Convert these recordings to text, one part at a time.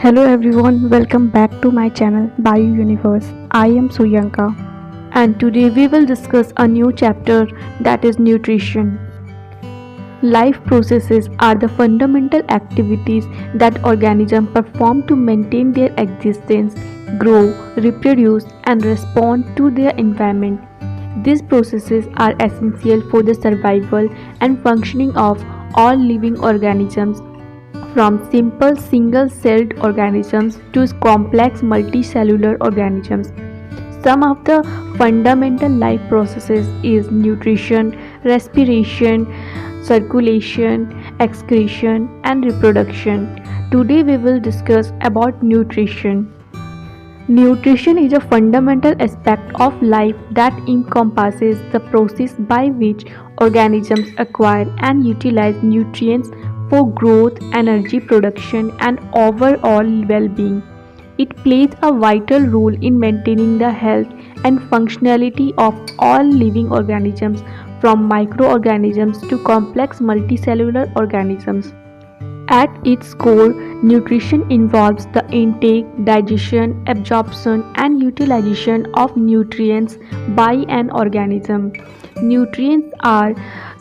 Hello everyone, welcome back to my channel Bio Universe. I am Suyanka and today we will discuss a new chapter, that is nutrition. Life processes are the fundamental activities that organisms perform to maintain their existence, grow, reproduce and respond to their environment. These processes are essential for the survival and functioning of all living organisms, from simple single-celled organisms to complex multicellular organisms. Some of the fundamental life processes is nutrition, respiration, circulation, excretion and reproduction. Today we will discuss about nutrition. Nutrition is a fundamental aspect of life that encompasses the process by which organisms acquire and utilize nutrients for growth, energy production, and overall well being. It plays a vital role in maintaining the health and functionality of all living organisms, from microorganisms to complex multicellular organisms. At its core, nutrition involves the intake, digestion, absorption, and utilization of nutrients by an organism. Nutrients are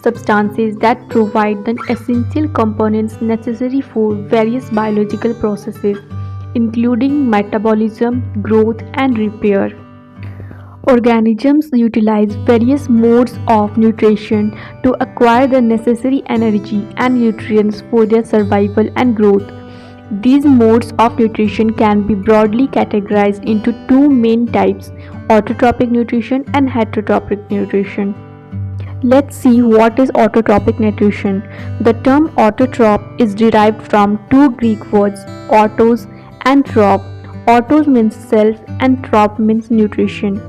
substances that provide the essential components necessary for various biological processes, including metabolism, growth, and repair. Organisms utilize various modes of nutrition to acquire the necessary energy and nutrients for their survival and growth. These modes of nutrition can be broadly categorized into two main types: autotrophic nutrition and heterotrophic nutrition. Let's see what is autotrophic nutrition. The term autotroph is derived from two Greek words, autos and trop. Autos means self and trop means nutrition.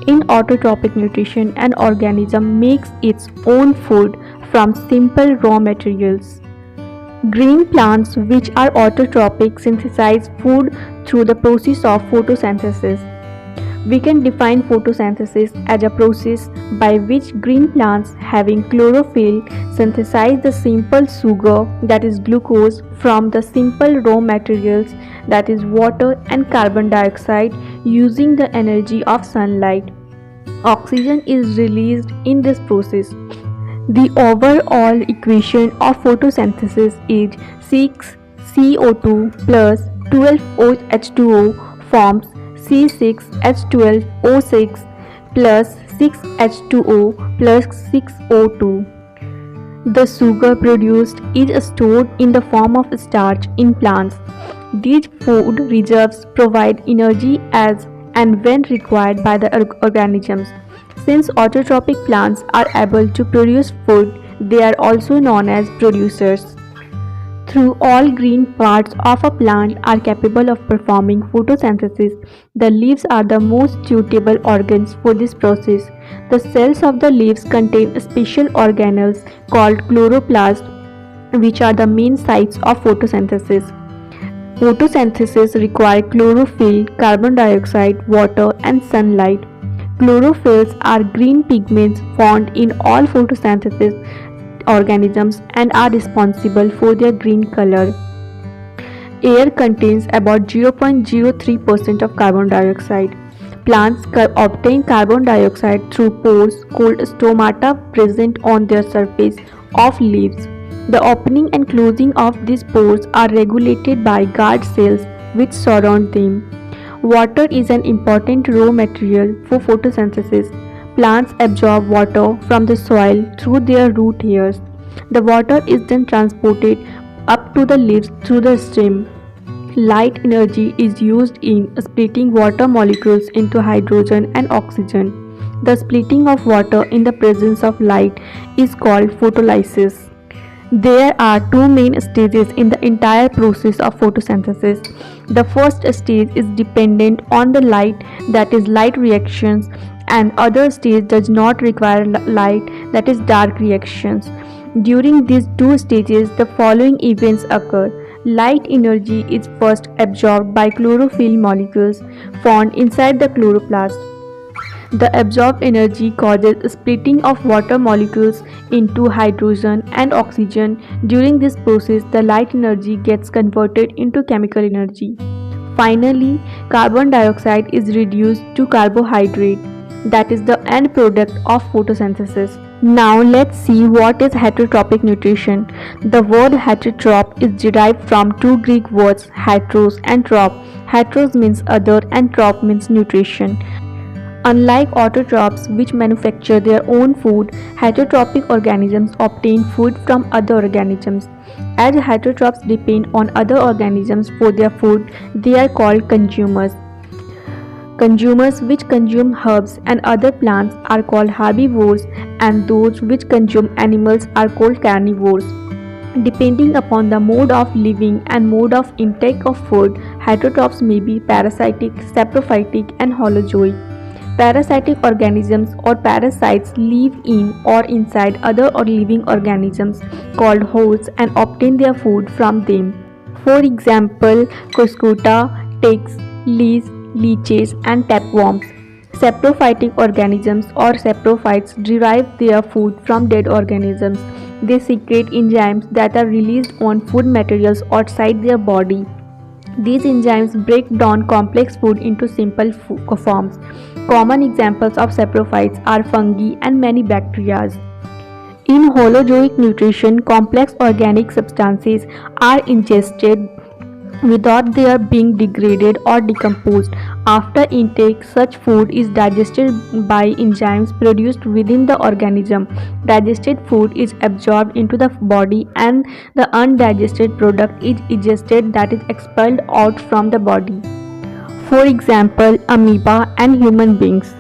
In autotrophic nutrition, an organism makes its own food from simple raw materials. Green plants, which are autotrophic, synthesize food through the process of photosynthesis. We can define photosynthesis as a process by which green plants having chlorophyll synthesize the simple sugar, that is glucose, from the simple raw materials, that is water and carbon dioxide, using the energy of sunlight. Oxygen is released in this process. The overall equation of photosynthesis is 6CO2 plus 12OH2O forms C6H12O6 plus 6H2O plus 6O2. The sugar produced is stored in the form of starch in plants. These food reserves provide energy as and when required by the organisms. Since autotrophic plants are able to produce food, they are also known as producers. Through all green parts of a plant are capable of performing photosynthesis, the leaves are the most suitable organs for this process. The cells of the leaves contain special organelles called chloroplasts, which are the main sites of photosynthesis. Photosynthesis requires chlorophyll, carbon dioxide, water, and sunlight. Chlorophylls are green pigments found in all photosynthesis organisms and are responsible for their green color. Air contains about 0.03% of carbon dioxide. Plants obtain carbon dioxide through pores called stomata present on their surface of leaves. The opening and closing of these pores are regulated by guard cells which surround them. Water is an important raw material for photosynthesis. Plants absorb water from the soil through their root hairs. The water is then transported up to the leaves through the stem. Light energy is used in splitting water molecules into hydrogen and oxygen. The splitting of water in the presence of light is called photolysis. There are two main stages in the entire process of photosynthesis. The first stage is dependent on the light, that is light reactions, and other stage does not require light, that is dark reactions. During these two stages, the following events occur. Light energy is first absorbed by chlorophyll molecules found inside the chloroplast. The absorbed energy causes splitting of water molecules into hydrogen and oxygen. During this process, the light energy gets converted into chemical energy. Finally, carbon dioxide is reduced to carbohydrate, that is the end product of photosynthesis. Now let's see what is heterotrophic nutrition. The word heterotroph is derived from two Greek words heteros and troph. Heteros means other and troph means nutrition. Unlike autotrophs which manufacture their own food, heterotrophic organisms obtain food from other organisms. As heterotrophs depend on other organisms for their food, they are called consumers. Consumers which consume herbs and other plants are called herbivores, and those which consume animals are called carnivores. Depending upon the mode of living and mode of intake of food, heterotrophs may be parasitic, saprophytic, and holozoic. Parasitic organisms or parasites live in or inside other or living organisms called hosts and obtain their food from them. For example, cuscuta, ticks, fleas, leeches, and tapeworms. Saprophytic organisms or saprophytes derive their food from dead organisms. They secrete enzymes that are released on food materials outside their body. These enzymes break down complex food into simple forms. Common examples of saprophytes are fungi and many bacteria. In holozoic nutrition, complex organic substances are ingested without their being degraded or decomposed. After intake, such food is digested by enzymes produced within the organism. Digested food is absorbed into the body and the undigested product is ingested, that is expelled out from the body. For example, amoeba and human beings.